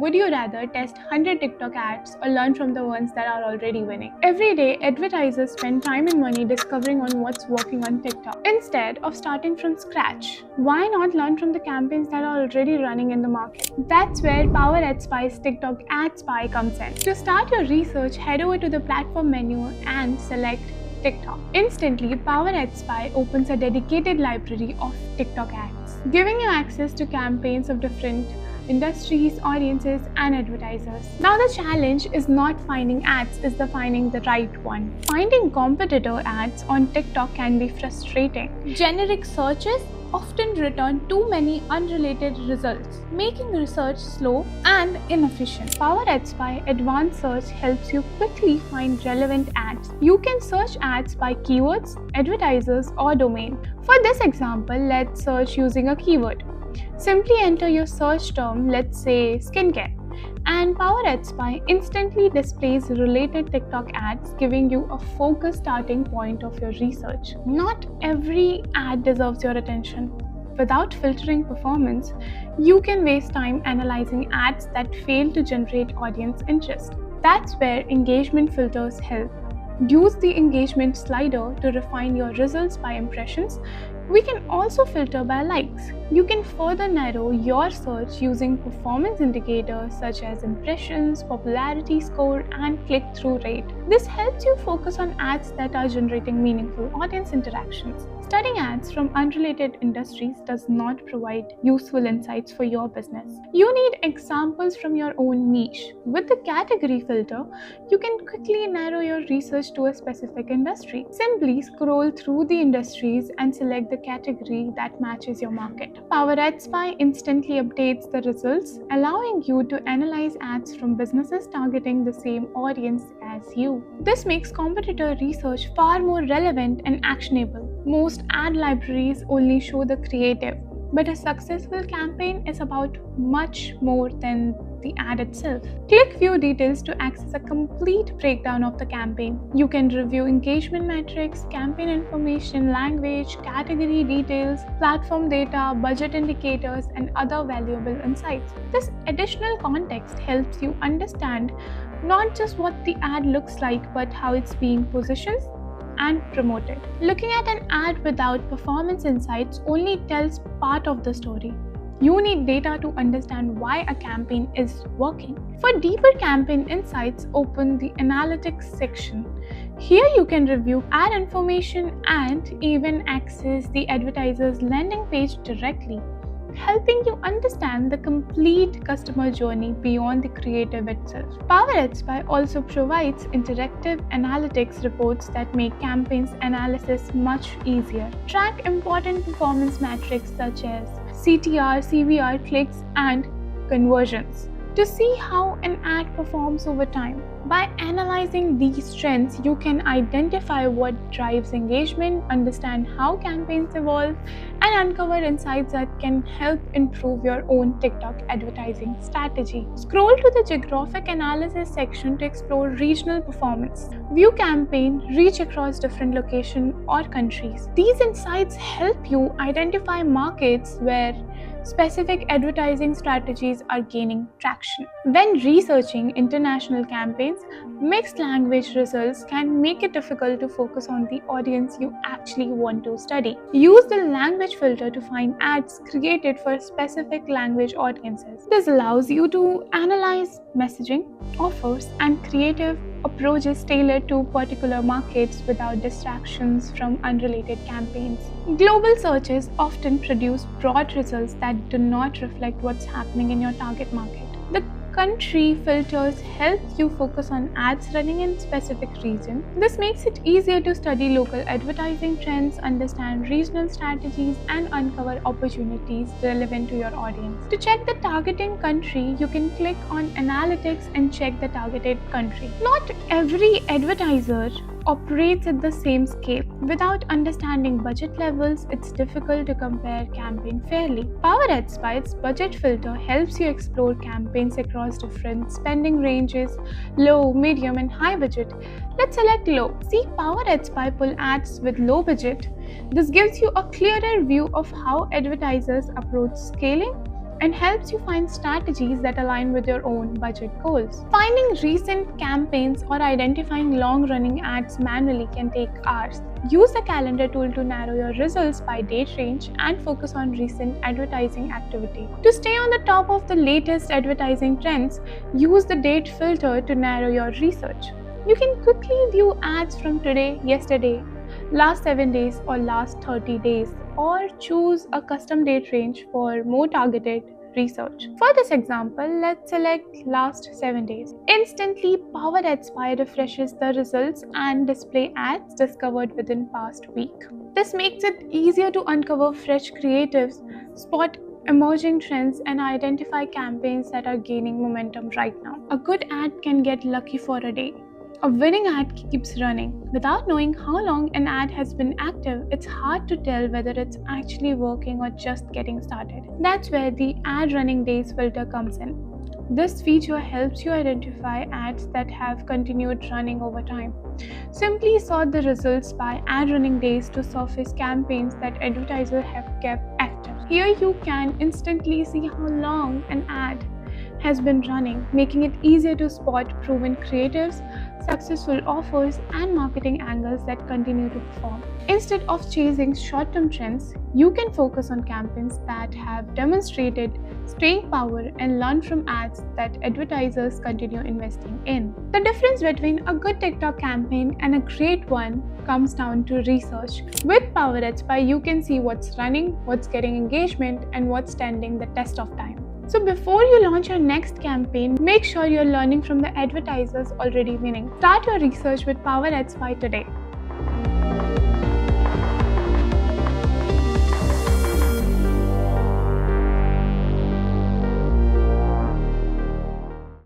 Would you rather test 100 TikTok ads or learn from the ones that are already winning? Every day, advertisers spend time and money discovering on what's working on TikTok instead of starting from scratch. Why not learn from the campaigns that are already running in the market? That's where PowerAdSpy's TikTok Ad Spy comes in. To start your research, head over to the platform menu and select TikTok. Instantly, PowerAdSpy opens a dedicated library of TikTok ads, giving you access to campaigns of different industries, audiences, and advertisers. Now the challenge is not finding ads, it's finding the right one. Finding competitor ads on TikTok can be frustrating. Generic searches often return too many unrelated results, making research slow and inefficient. PowerAdSpy Advanced Search helps you quickly find relevant ads. You can search ads by keywords, advertisers, or domain. For this example, let's search using a keyword. Simply enter your search term, let's say skincare, and PowerAdSpy instantly displays related TikTok ads, giving you a focused starting point of your research. Not every ad deserves your attention. Without filtering performance, you can waste time analyzing ads that fail to generate audience interest. That's where engagement filters help. Use the engagement slider to refine your results by impressions. We can also filter by likes. You can further narrow your search using performance indicators such as impressions, popularity score, and click-through rate. This helps you focus on ads that are generating meaningful audience interactions. Studying ads from unrelated industries does not provide useful insights for your business. You need examples from your own niche. With the category filter, you can quickly narrow your research to a specific industry. Simply scroll through the industries and select the category that matches your market. PowerAdSpy instantly updates the results, allowing you to analyze ads from businesses targeting the same audience as you. This makes competitor research far more relevant and actionable. Most ad libraries only show the creative, but a successful campaign is about much more than the ad itself. Click View Details to access a complete breakdown of the campaign. You can review engagement metrics, campaign information, language, category details, platform data, budget indicators, and other valuable insights. This additional context helps you understand not just what the ad looks like, but how it's being positioned and promoted. Looking at an ad without performance insights only tells part of the story. You need data to understand why a campaign is working. For deeper campaign insights, open the Analytics section. Here you can review ad information and even access the advertiser's landing page directly, helping you understand the complete customer journey beyond the creative itself. PowerAdSpy also provides interactive analytics reports that make campaigns analysis much easier. Track important performance metrics such as CTR, CVR, clicks, and conversions to see how an ad performs over time. By analyzing these trends, you can identify what drives engagement, understand how campaigns evolve, and uncover insights that can help improve your own TikTok advertising strategy. Scroll to the Geographic Analysis section to explore regional performance. View campaign reach across different locations or countries. These insights help you identify markets where specific advertising strategies are gaining traction. When researching international campaigns, mixed language results can make it difficult to focus on the audience you actually want to study. Use the language filter to find ads created for specific language audiences. This allows you to analyze messaging, offers, and creative approaches tailored to particular markets without distractions from unrelated campaigns. Global searches often produce broad results that do not reflect what's happening in your target market. The country filters help you focus on ads running in specific region. This makes it easier to study local advertising trends, understand regional strategies, and uncover opportunities relevant to your audience. To check the targeting country, you can click on Analytics and check the targeted country. Not every advertiser operates at the same scale. Without understanding budget levels, it's difficult to compare campaign fairly. PowerAdSpy's budget filter helps you explore campaigns across different spending ranges, low, medium, and high budget. Let's select low. See PowerAdSpy pull ads with low budget. This gives you a clearer view of how advertisers approach scaling and helps you find strategies that align with your own budget goals. Finding recent campaigns or identifying long-running ads manually can take hours. Use the calendar tool to narrow your results by date range and focus on recent advertising activity. To stay on the top of the latest advertising trends, use the date filter to narrow your research. You can quickly view ads from today, yesterday, last 7 days, or last 30 days, or choose a custom date range for more targeted research. For this example, let's select last 7 days. Instantly, PowerAdSpy refreshes the results and display ads discovered within past week. This makes it easier to uncover fresh creatives, spot emerging trends, and identify campaigns that are gaining momentum right now. A good ad can get lucky for a day. A winning ad keeps running. Without knowing how long an ad has been active, it's hard to tell whether it's actually working or just getting started. That's where the ad running days filter comes in. This feature helps you identify ads that have continued running over time. Simply sort the results by ad running days to surface campaigns that advertisers have kept active. Here you can instantly see how long an ad has been running, making it easier to spot proven creatives, successful offers, and marketing angles that continue to perform. Instead of chasing short-term trends, you can focus on campaigns that have demonstrated staying power and learn from ads that advertisers continue investing in. The difference between a good TikTok campaign and a great one comes down to research. With PowerAdSpy, you can see what's running, what's getting engagement, and what's standing the test of time. So before you launch your next campaign, make sure you're learning from the advertisers already winning. Start your research with PowerAdSpy today.